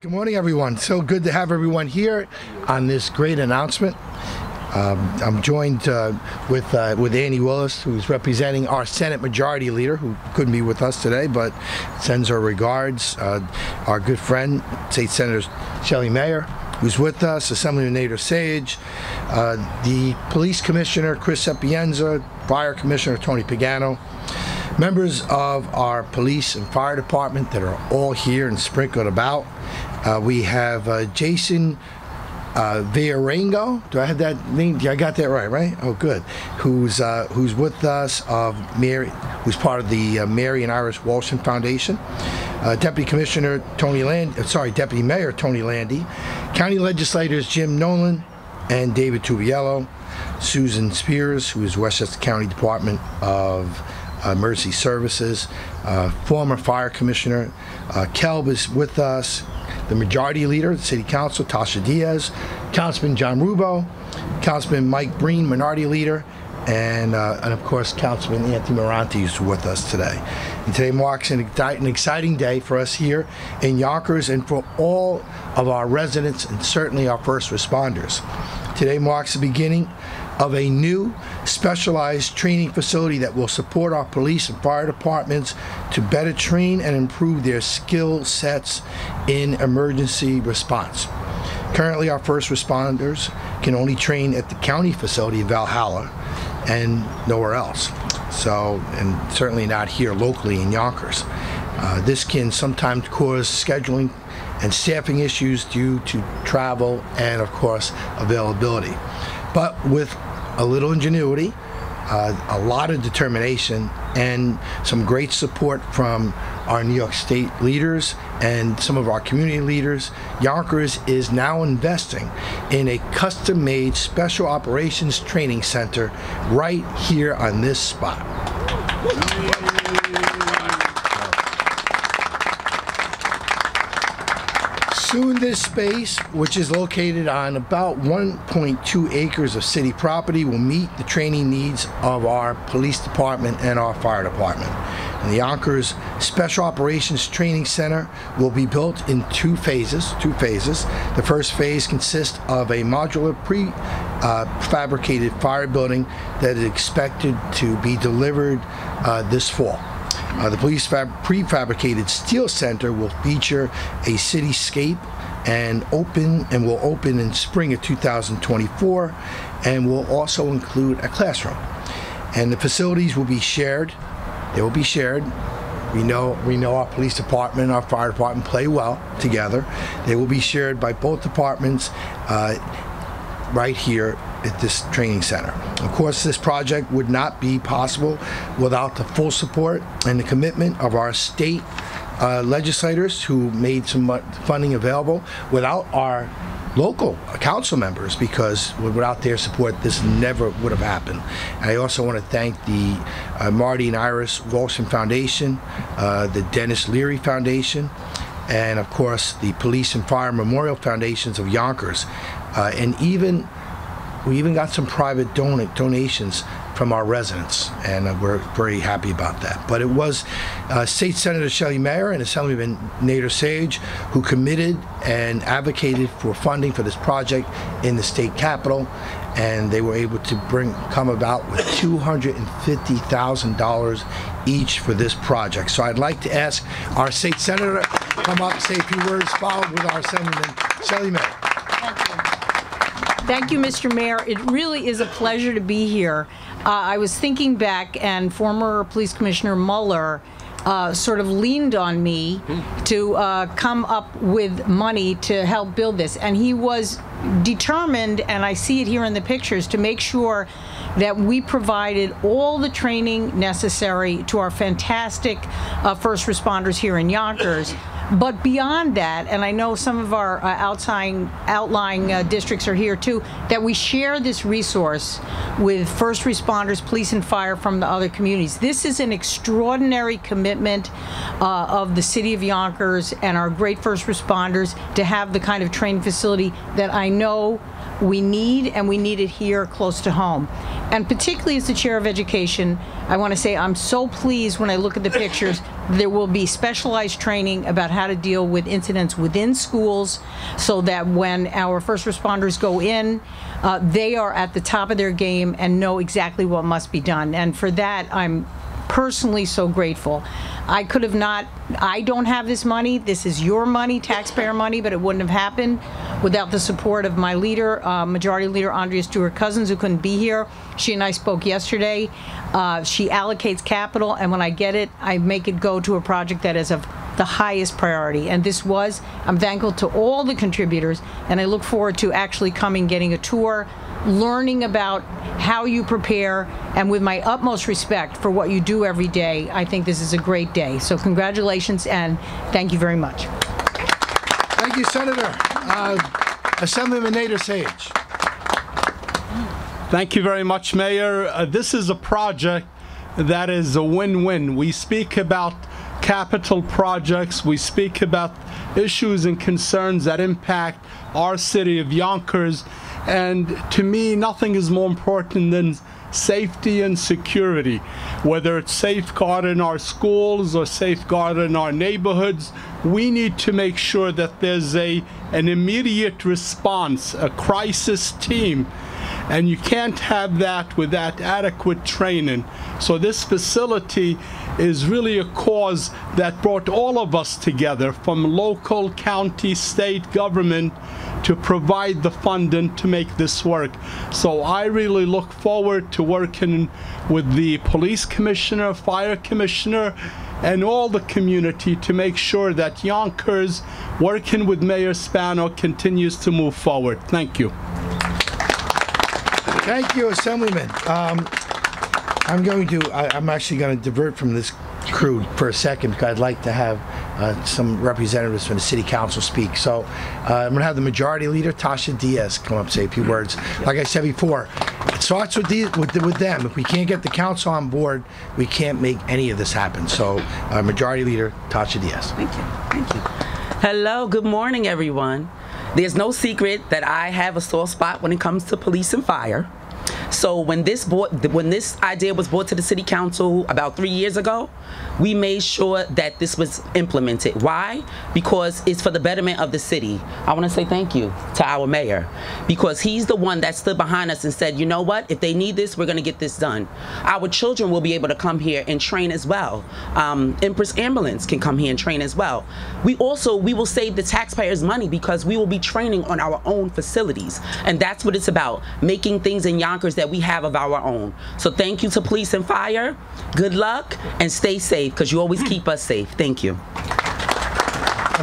Good morning, everyone. So good to have everyone here on this great announcement. I'm joined with Annie Willis, who's representing our Senate Majority Leader, who couldn't be with us today, but sends her regards. Our good friend, State Senator Shelley Mayer, who's with us, Assemblyman Nader Sage, the Police Commissioner, Chris Sapienza, Fire Commissioner, Tony Pagano, members of our police and fire department that are all here and sprinkled about. We have Jason Villarengo. Do I have that name? I got that right? Oh, good. Who's with us? Who's part of the Mary and Iris Walsham Foundation. Deputy Commissioner Tony Deputy Mayor Tony Landy. County legislators Jim Nolan and David Tubiello. Susan Spears, who is Westchester County Department of Emergency Services. Former Fire Commissioner Kelb is with us. The Majority Leader, the City Council, Tasha Diaz, Councilman John Rubo, Councilman Mike Breen, Minority Leader, and of course Councilman Anthony Moranti is with us today. And today marks an exciting day for us here in Yonkers and for all of our residents and certainly our first responders. Today marks the beginning of a new specialized training facility that will support our police and fire departments to better train and improve their skill sets in emergency response. Currently, our first responders can only train at the county facility in Valhalla and nowhere else. So, and certainly not here locally in Yonkers. This can sometimes cause scheduling and staffing issues due to travel and, of course, availability. But with a little ingenuity, a lot of determination, and some great support from our New York State leaders and some of our community leaders, Yonkers is now investing in a custom-made special operations training center right here on this spot. Soon this space, which is located on about 1.2 acres of city property, will meet the training needs of our police department and our fire department. And the Yonkers Special Operations Training Center will be built in two phases. The first phase consists of a modular prefabricated fire building that is expected to be delivered this fall. The police prefabricated steel center will feature a cityscape and will open in spring of 2024, and will also include a classroom. And the facilities will be shared. They will be shared. We know our police department and our fire department play well together. They will be shared by both departments right here at this training center. Of course, this project would not be possible without the full support and the commitment of our state legislators who made some funding available, without our local council members, because without their support this never would have happened. And I also want to thank the Marty and Iris Walsham Foundation, the Dennis Leary Foundation, and of course the Police and Fire Memorial Foundations of Yonkers, and we even got some private donations from our residents, and we're very happy about that. But it was State Senator Shelley Mayer and Assemblyman Nader Sage who committed and advocated for funding for this project in the state capitol, and they were able to come about with $250,000 each for this project. So I'd like to ask our state senator to come up, say a few words, followed with our Assemblyman Shelley Mayer. Thank you, Mr. Mayor. It really is a pleasure to be here. I was thinking back, and former Police Commissioner Mueller sort of leaned on me to come up with money to help build this. And he was determined, and I see it here in the pictures, to make sure that we provided all the training necessary to our fantastic first responders here in Yonkers. But beyond that, and I know some of our outlying districts are here too, that we share this resource with first responders, police and fire from the other communities. This is an extraordinary commitment of the city of Yonkers and our great first responders to have the kind of training facility that I know we need, and we need it here close to home. And particularly as the chair of education, I want to say I'm so pleased when I look at the pictures. There will be specialized training about how to deal with incidents within schools so that when our first responders go in, they are at the top of their game and know exactly what must be done. And for that, I'm personally so grateful. I don't have this money. This is your money, taxpayer money, but it wouldn't have happened without the support of my leader, Majority Leader Andrea Stewart-Cousins, who couldn't be here. She and I spoke yesterday. She allocates capital, and when I get it, I make it go to a project that is of the highest priority. And I'm thankful to all the contributors, and I look forward to actually getting a tour, learning about how you prepare, and with my utmost respect for what you do every day, I think this is a great day. So congratulations, and thank you very much. Thank you, Senator. Assemblyman Nader Sage. Thank you very much, Mayor. This is a project that is a win-win. We speak about capital projects. We speak about issues and concerns that impact our city of Yonkers. And to me, nothing is more important than safety and security. Whether it's safeguarding our schools or safeguarding our neighborhoods, we need to make sure that there's an immediate response, a crisis team. And you can't have that without adequate training. So this facility is really a cause that brought all of us together, from local, county, state government, to provide the funding to make this work. So I really look forward to working with the police commissioner, fire commissioner, and all the community to make sure that Yonkers, working with Mayor Spano, continues to move forward. Thank you. Thank you, Assemblyman. I'm actually going to divert from this crew for a second because I'd like to have some representatives from the City Council speak. So I'm going to have the Majority Leader, Tasha Diaz, come up, say a few words. Like I said before, it starts with them. If we can't get the council on board, we can't make any of this happen. So Majority Leader, Tasha Diaz. Thank you. Thank you. Hello. Good morning, everyone. There's no secret that I have a sore spot when it comes to police and fire. So when this idea was brought to the City Council about 3 years ago, we made sure that this was implemented. Why? Because it's for the betterment of the city. I want to say thank you to our mayor, because he's the one that stood behind us and said, you know what, if they need this, we're going to get this done. Our children will be able to come here and train as well. Empress Ambulance can come here and train as well. We will save the taxpayers money because we will be training on our own facilities. And that's what it's about, making things in Yonkers that we have of our own. So thank you to police and fire. Good luck and stay safe, because you always keep us safe. Thank you.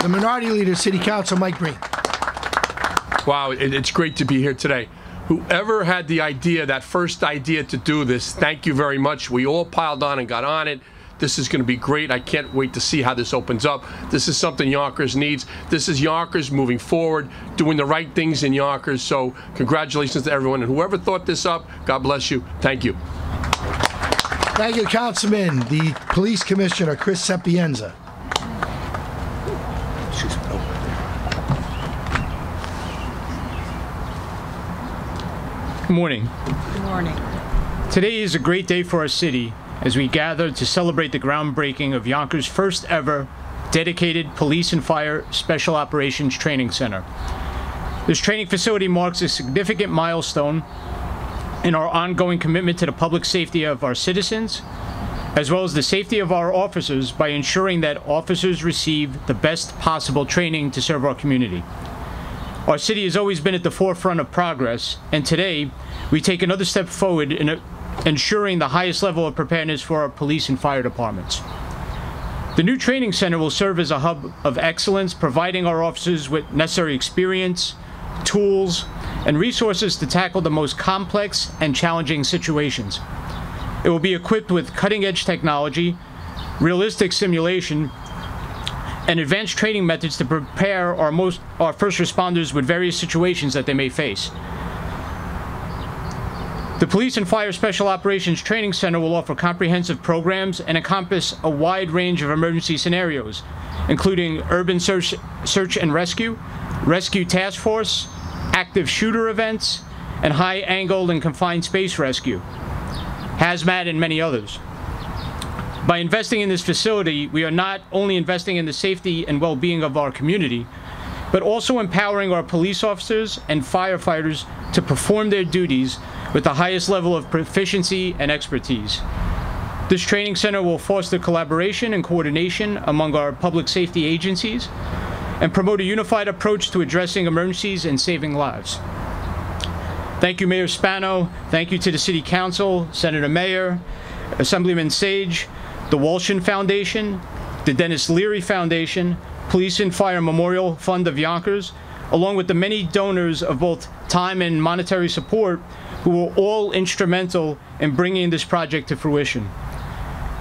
The Minority Leader, City Council, Mike Breen. Wow, it's great to be here today. Whoever had the idea, that first idea to do this, thank you very much. We all piled on and got on it. This is going to be great. I can't wait to see how this opens up. This is something Yonkers needs. This is Yonkers moving forward, doing the right things in Yonkers. So congratulations to everyone. And whoever thought this up, God bless you. Thank you. Thank you, Councilman. The Police Commissioner, Chris Sapienza. Good morning. Good morning. Today is a great day for our city as we gather to celebrate the groundbreaking of Yonkers' first ever dedicated police and fire special operations training center. This training facility marks a significant milestone in our ongoing commitment to the public safety of our citizens, as well as the safety of our officers, by ensuring that officers receive the best possible training to serve our community. Our city has always been at the forefront of progress, and today we take another step forward in ensuring the highest level of preparedness for our police and fire departments. The new training center will serve as a hub of excellence, providing our officers with necessary experience, tools, and resources to tackle the most complex and challenging situations. It will be equipped with cutting-edge technology, realistic simulation, and advanced training methods to prepare our first responders with various situations that they may face. The Police and Fire Special Operations Training Center will offer comprehensive programs and encompass a wide range of emergency scenarios, including urban search and rescue, rescue task force, active shooter events, and high-angle and confined space rescue. hazmat, and many others. By investing in this facility, we are not only investing in the safety and well-being of our community, but also empowering our police officers and firefighters to perform their duties with the highest level of proficiency and expertise. This training center will foster collaboration and coordination among our public safety agencies and promote a unified approach to addressing emergencies and saving lives. Thank you, Mayor Spano. Thank you to the City Council, Senator Mayer, Assemblyman Sage, the Walshin Foundation, the Dennis Leary Foundation, Police and Fire Memorial Fund of Yonkers, along with the many donors of both time and monetary support who were all instrumental in bringing this project to fruition.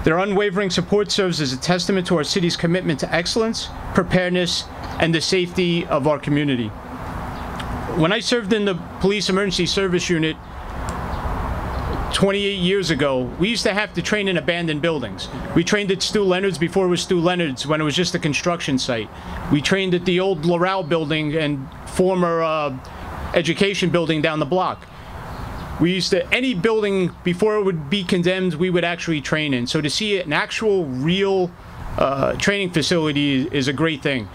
Their unwavering support serves as a testament to our city's commitment to excellence, preparedness, and the safety of our community. When I served in the Police Emergency Service Unit 28 years ago, we used to have to train in abandoned buildings. We trained at Stu Leonard's before it was Stu Leonard's, when it was just a construction site. We trained at the old Loral building and former education building down the block. We used to, any building before it would be condemned, we would actually train in. So to see an actual, real training facility is a great thing.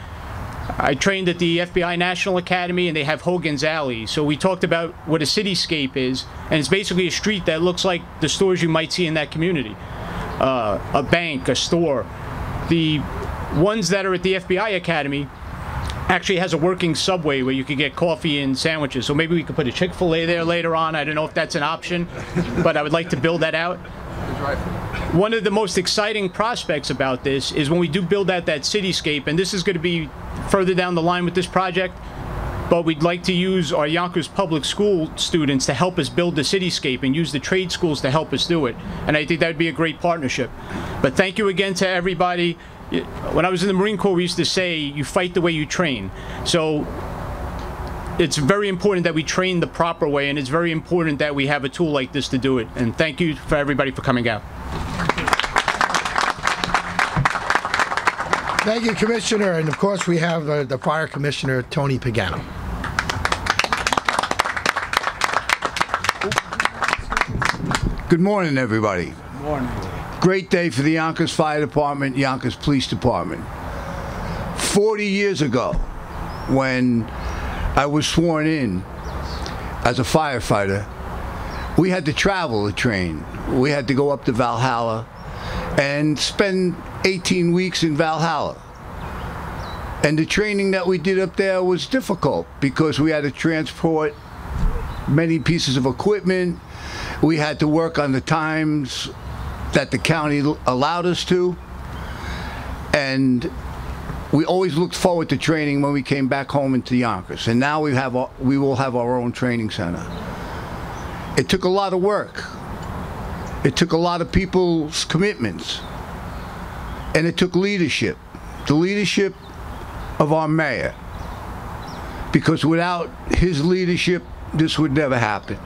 I trained at the FBI National Academy, and they have Hogan's Alley. So we talked about what a cityscape is, and it's basically a street that looks like the stores you might see in that community. A bank, a store. The ones that are at the FBI Academy actually has a working subway where you could get coffee and sandwiches. So maybe we could put a Chick-fil-A there later on. I don't know if that's an option, but I would like to build that out. One of the most exciting prospects about this is when we do build out that cityscape, and this is going to be further down the line with this project, but we'd like to use our Yonkers public school students to help us build the cityscape and use the trade schools to help us do it. And I think that would be a great partnership. But thank you again to everybody. When I was in the Marine Corps, we used to say, you fight the way you train. So it's very important that we train the proper way, and it's very important that we have a tool like this to do it. And thank you for everybody for coming out. Thank you, Commissioner. And of course, we have the Fire Commissioner, Tony Pagano. Good morning, everybody. Good morning. Great day for the Yonkers Fire Department, Yonkers Police Department. 40 years ago, when I was sworn in as a firefighter, we had to travel to train. We had to go up to Valhalla and spend 18 weeks in Valhalla. And the training that we did up there was difficult because we had to transport many pieces of equipment. We had to work on the times that the county allowed us to. And we always looked forward to training when we came back home into Yonkers. And now we will have our own training center. It took a lot of work. It took a lot of people's commitments. And it took leadership. The leadership of our mayor. Because without his leadership, this would never happen.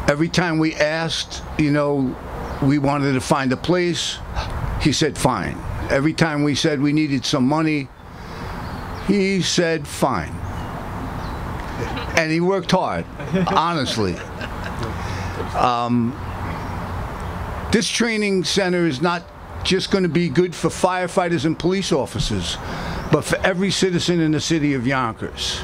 Every time we asked, you know, we wanted to find a place, he said fine. Every time we said we needed some money, he said fine. And he worked hard, honestly. This training center is not just going to be good for firefighters and police officers, but for every citizen in the city of Yonkers.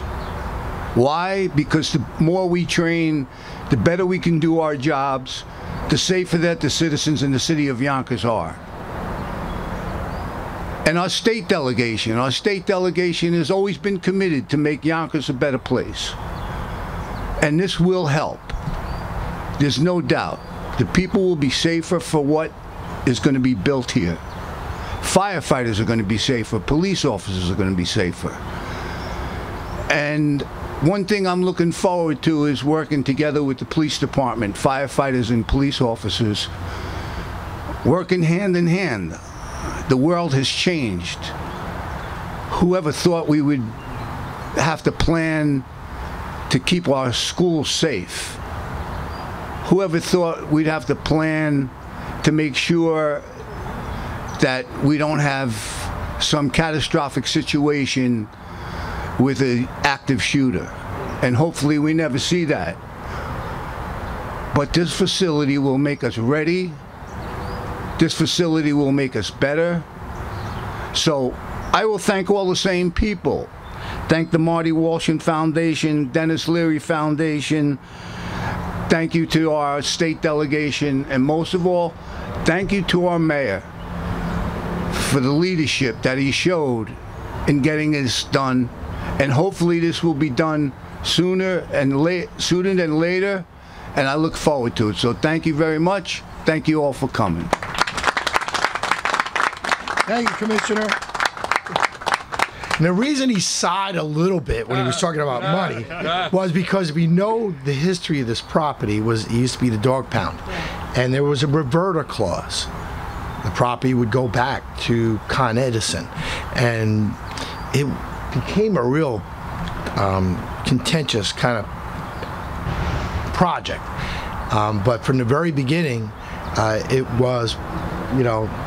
Why? Because the more we train, the better we can do our jobs, the safer that the citizens in the city of Yonkers are. And our state delegation has always been committed to make Yonkers a better place. And this will help. There's no doubt. The people will be safer for what is going to be built here. Firefighters are going to be safer. Police officers are going to be safer. And one thing I'm looking forward to is working together with the police department, firefighters and police officers, working hand in hand. The world has changed. Whoever thought we would have to plan to keep our schools safe? Whoever thought we'd have to plan to make sure that we don't have some catastrophic situation with an active shooter? And hopefully we never see that. But this facility will make us ready. This facility will make us better. So I will thank all the same people. Thank the Marty Walsham Foundation, Dennis Leary Foundation. Thank you to our state delegation. And most of all, thank you to our mayor for the leadership that he showed in getting this done. And hopefully this will be done sooner than later. And I look forward to it. So thank you very much. Thank you all for coming. Thank you, Commissioner. And the reason he sighed a little bit when he was talking about money was because we know the history of this property it used to be the dog pound. And there was a reverter clause. The property would go back to Con Edison. And it became a real contentious kind of project. But from the very beginning, it was,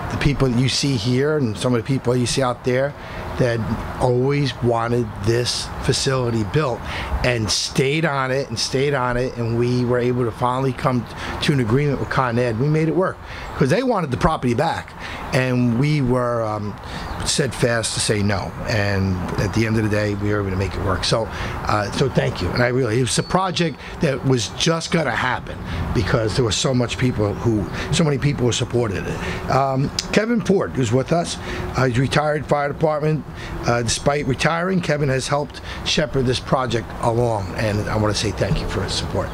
the people that you see here and some of the people you see out there that always wanted this facility built and stayed on it, and we were able to finally come to an agreement with Con Ed. We made it work because they wanted the property back, and we were steadfast to say no. And at the end of the day, we were able to make it work. So, so thank you. And it was a project that was just going to happen because there were so many people who supported it. Kevin Port, who's with us, he's retired fire department. Despite retiring, Kevin has helped shepherd this project along, and I want to say thank you for his support.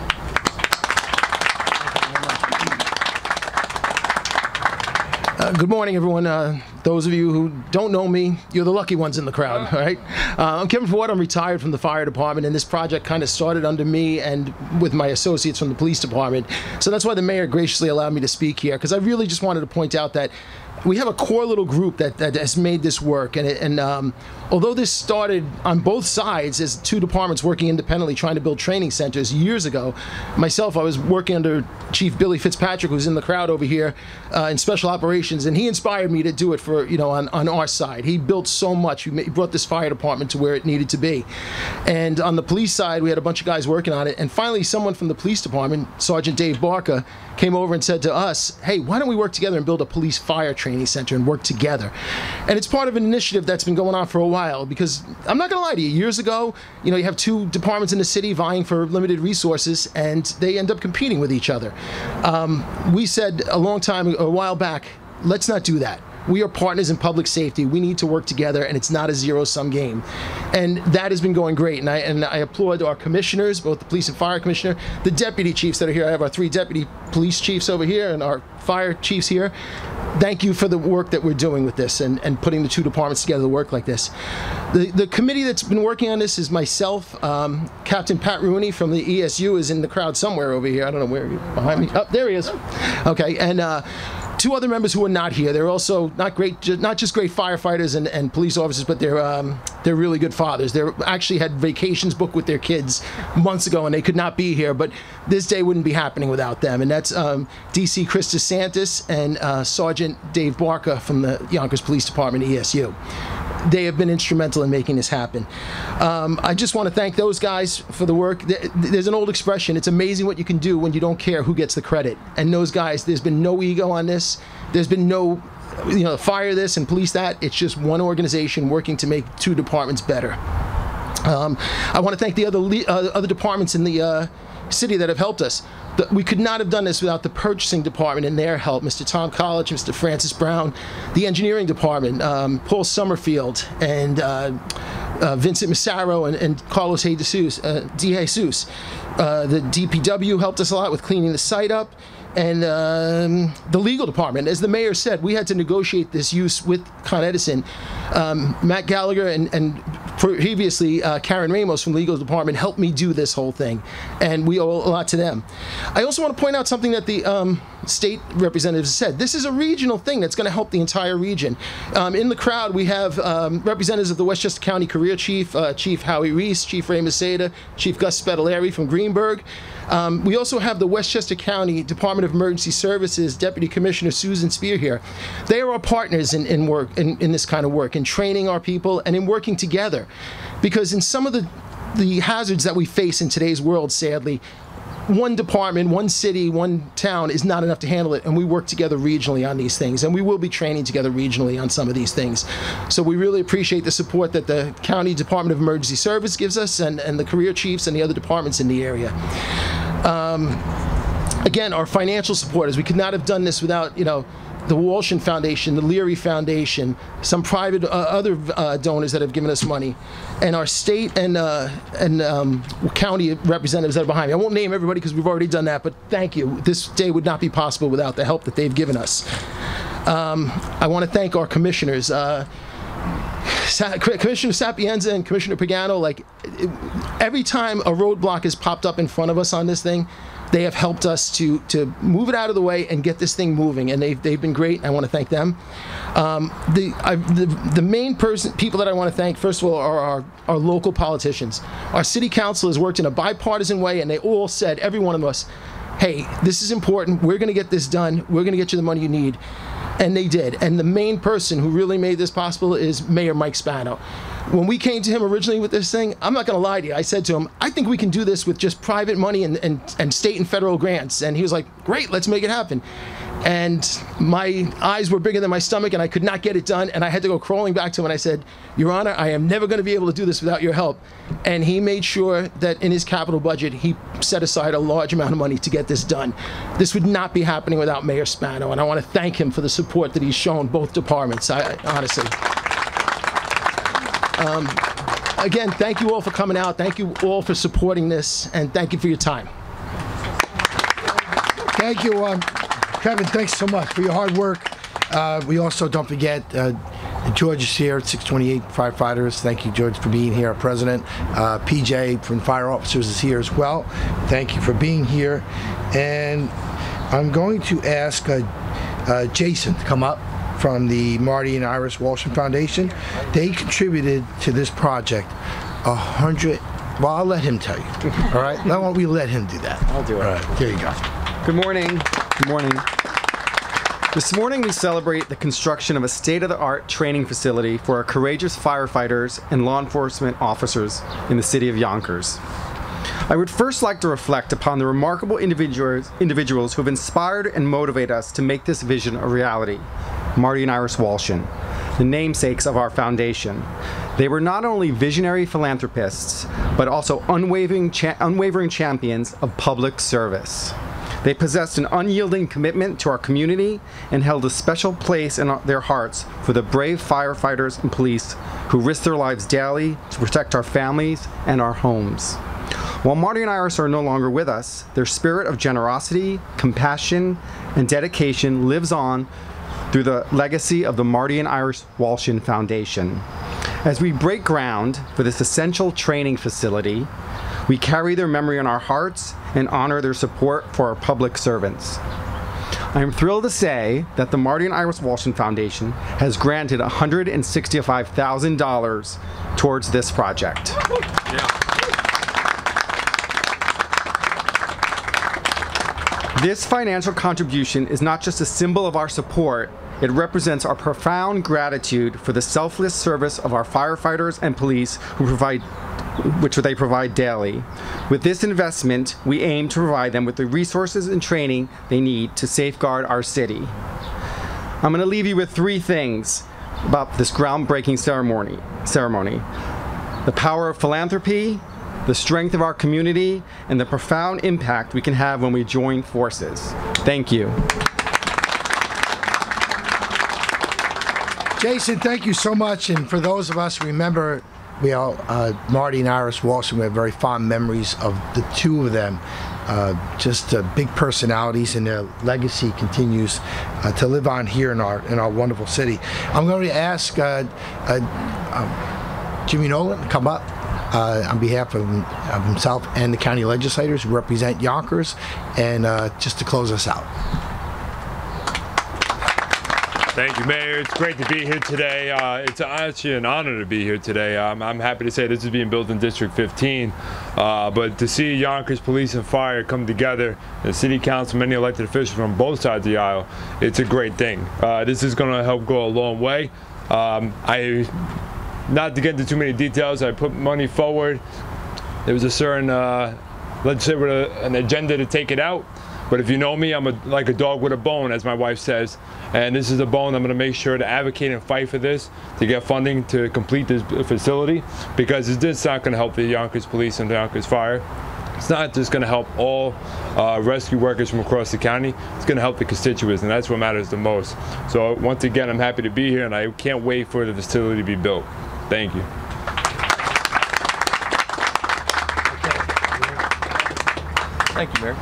Good morning, everyone. Those of you who don't know me, you're the lucky ones in the crowd, all right? I'm Kevin Ford. I'm retired from the fire department, and this project kind of started under me and with my associates from the police department. So that's why the mayor graciously allowed me to speak here, because I really just wanted to point out that we have a core little group that has made this work, and although this started on both sides as two departments working independently trying to build training centers years ago, myself, I was working under Chief Billy Fitzpatrick, who's in the crowd over here, in special operations, and he inspired me to do it for, on our side. He built so much. He brought this fire department to where it needed to be. And on the police side, we had a bunch of guys working on it, and finally someone from the police department, Sergeant Dave Barker, came over and said to us, hey, why don't we work together and build a police fire training center and work together? And it's part of an initiative that's been going on for a while, because I'm not gonna lie to you, years ago, you have two departments in the city vying for limited resources, and they end up competing with each other. We said a while back, let's not do that. We are partners in public safety. We need to work together, and it's not a zero-sum game. And that has been going great. And I applaud our commissioners, both the police and fire commissioner, the deputy chiefs that are here. I have our 3 deputy police chiefs over here and our fire chiefs here. Thank you for the work that we're doing with this and putting the two departments together to work like this. The committee that's been working on this is myself. Captain Pat Rooney from the ESU is in the crowd somewhere over here. I don't know where, behind me. Oh, there he is. Okay, and 2 other members who are not here. They're also not just great firefighters and police officers, but they're really good fathers. They actually had vacations booked with their kids months ago, and they could not be here. But this day wouldn't be happening without them. And that's DC Chris DeSantis and Sergeant Dave Barker from the Yonkers Police Department, ESU. They have been instrumental in making this happen. I just want to thank those guys for the work. There's an old expression, it's amazing what you can do when you don't care who gets the credit. And those guys, there's been no ego on this. There's been no, fire this and police that. It's just one organization working to make 2 departments better. I want to thank the other departments in the city that have helped us. We could not have done this without the purchasing department and their help. Mr. Tom College, Mr. Francis Brown, the engineering department, Paul Summerfield, and Vincent Massaro and Carlos De Jesus. The DPW helped us a lot with cleaning the site up. And the legal department, as the mayor said, we had to negotiate this use with Con Edison. Matt Gallagher and previously Karen Ramos from the legal department helped me do this whole thing, and we owe a lot to them. I also want to point out something that the state representatives said. This is a regional thing that's going to help the entire region. In the crowd, we have representatives of the Westchester County Career Chief, Chief Howie Reese, Chief Ray Maceda, Chief Gus Spitaleri from Greenberg. We also have the Westchester County Department of Emergency Services Deputy Commissioner Susan Spear here. They are our partners in work in this kind of work, in training our people and in working together. Because in some of the hazards that we face in today's world, sadly, one department, one city, one town is not enough to handle it, and we work together regionally on these things, and we will be training together regionally on some of these things. So we really appreciate the support that the County Department of Emergency Service gives us, and the career chiefs and the other departments in the area. Again, our financial supporters, we could not have done this without, the Walshin Foundation, the Leary Foundation, some private other donors that have given us money, and our state and county representatives that are behind me. I won't name everybody because we've already done that, but thank you. This day would not be possible without the help that they've given us. I want to thank our commissioners. Commissioner Sapienza and Commissioner Pagano, every time a roadblock has popped up in front of us on this thing, they have helped us to move it out of the way and get this thing moving, and they've been great. I want to thank them. The main people that I want to thank, first of all, are our local politicians. Our city council has worked in a bipartisan way, and they all said, every one of us, hey, this is important. We're going to get this done. We're going to get you the money you need. And they did. And the main person who really made this possible is Mayor Mike Spano. When we came to him originally with this thing, I'm not going to lie to you, I said to him, I think we can do this with just private money and state and federal grants. And he was like, great, let's make it happen. And my eyes were bigger than my stomach, and I could not get it done, and I had to go crawling back to him, and I said, Your Honor, I am never going to be able to do this without your help. And he made sure that in his capital budget, he set aside a large amount of money to get this done. This would not be happening without Mayor Spano, and I want to thank him for the support that he's shown both departments, honestly. Again, thank you all for coming out. Thank you all for supporting this, and thank you for your time. Thank you, Kevin. Thanks so much for your hard work. We also, don't forget, George is here at 628 Firefighters. Thank you, George, for being here, our president. PJ from Fire Officers is here as well. Thank you for being here. And I'm going to ask Jason to come up from the Marty and Iris Walshin Foundation. They contributed to this project 100. Well, I'll let him tell you. All right? Why don't we let him do that? I'll do it. All right, there you go. Good morning. Good morning. This morning we celebrate the construction of a state-of-the-art training facility for our courageous firefighters and law enforcement officers in the city of Yonkers. I would first like to reflect upon the remarkable individuals who have inspired and motivated us to make this vision a reality. Marty and Iris Walshin, the namesakes of our foundation. They were not only visionary philanthropists, but also unwavering champions of public service. They possessed an unyielding commitment to our community and held a special place in their hearts for the brave firefighters and police who risk their lives daily to protect our families and our homes. While Marty and Iris are no longer with us, their spirit of generosity, compassion, and dedication lives on through the legacy of the Marty and Iris Walshin Foundation. As we break ground for this essential training facility, we carry their memory in our hearts and honor their support for our public servants. I am thrilled to say that the Marty and Iris Walshin Foundation has granted $165,000 towards this project. Yeah. This financial contribution is not just a symbol of our support, it represents our profound gratitude for the selfless service of our firefighters and police which they provide daily. With this investment, we aim to provide them with the resources and training they need to safeguard our city. I'm going to leave you with three things about this groundbreaking ceremony. The power of philanthropy, the strength of our community, and the profound impact we can have when we join forces. Thank you. Jason, thank you so much. And for those of us who remember, Marty and Iris Walshin, we have very fond memories of the two of them. Just big personalities, and their legacy continues to live on here in our wonderful city. I'm going to ask Jimmy Nolan to come up on behalf of himself and the county legislators who represent Yonkers, and just to close us out. Thank you, Mayor. It's great to be here today. It's actually an honor to be here today. I'm happy to say this is being built in District 15, but to see Yonkers Police and Fire come together, the City Council, many elected officials from both sides of the aisle, it's a great thing. This is going to help go a long way. Not to get into too many details, I put money forward. There was a certain let's say, with an agenda to take it out. But if you know me, I'm like a dog with a bone, as my wife says. And this is a bone. I'm going to make sure to advocate and fight for this, to get funding to complete this facility, because this is not going to help the Yonkers Police and the Yonkers Fire. It's not just going to help all rescue workers from across the county. It's going to help the constituents, and that's what matters the most. So once again, I'm happy to be here, and I can't wait for the facility to be built. Thank you. Thank you, Mayor.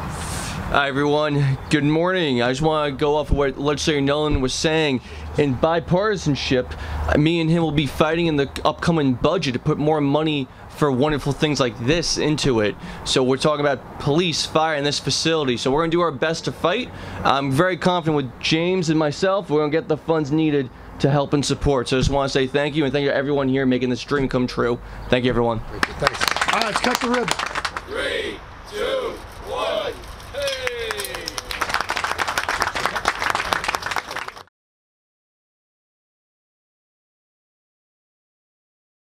Hi, everyone. Good morning. I just want to go off of what Legislator Nolan was saying. In bipartisanship, me and him will be fighting in the upcoming budget to put more money for wonderful things like this into it. So we're talking about police, fire, and this facility. So we're going to do our best to fight. I'm very confident with James and myself. We're going to get the funds needed to help and support. So I just want to say thank you, and thank you to everyone here making this dream come true. Thank you, everyone. Thanks. All right, let's cut the ribbon. 3,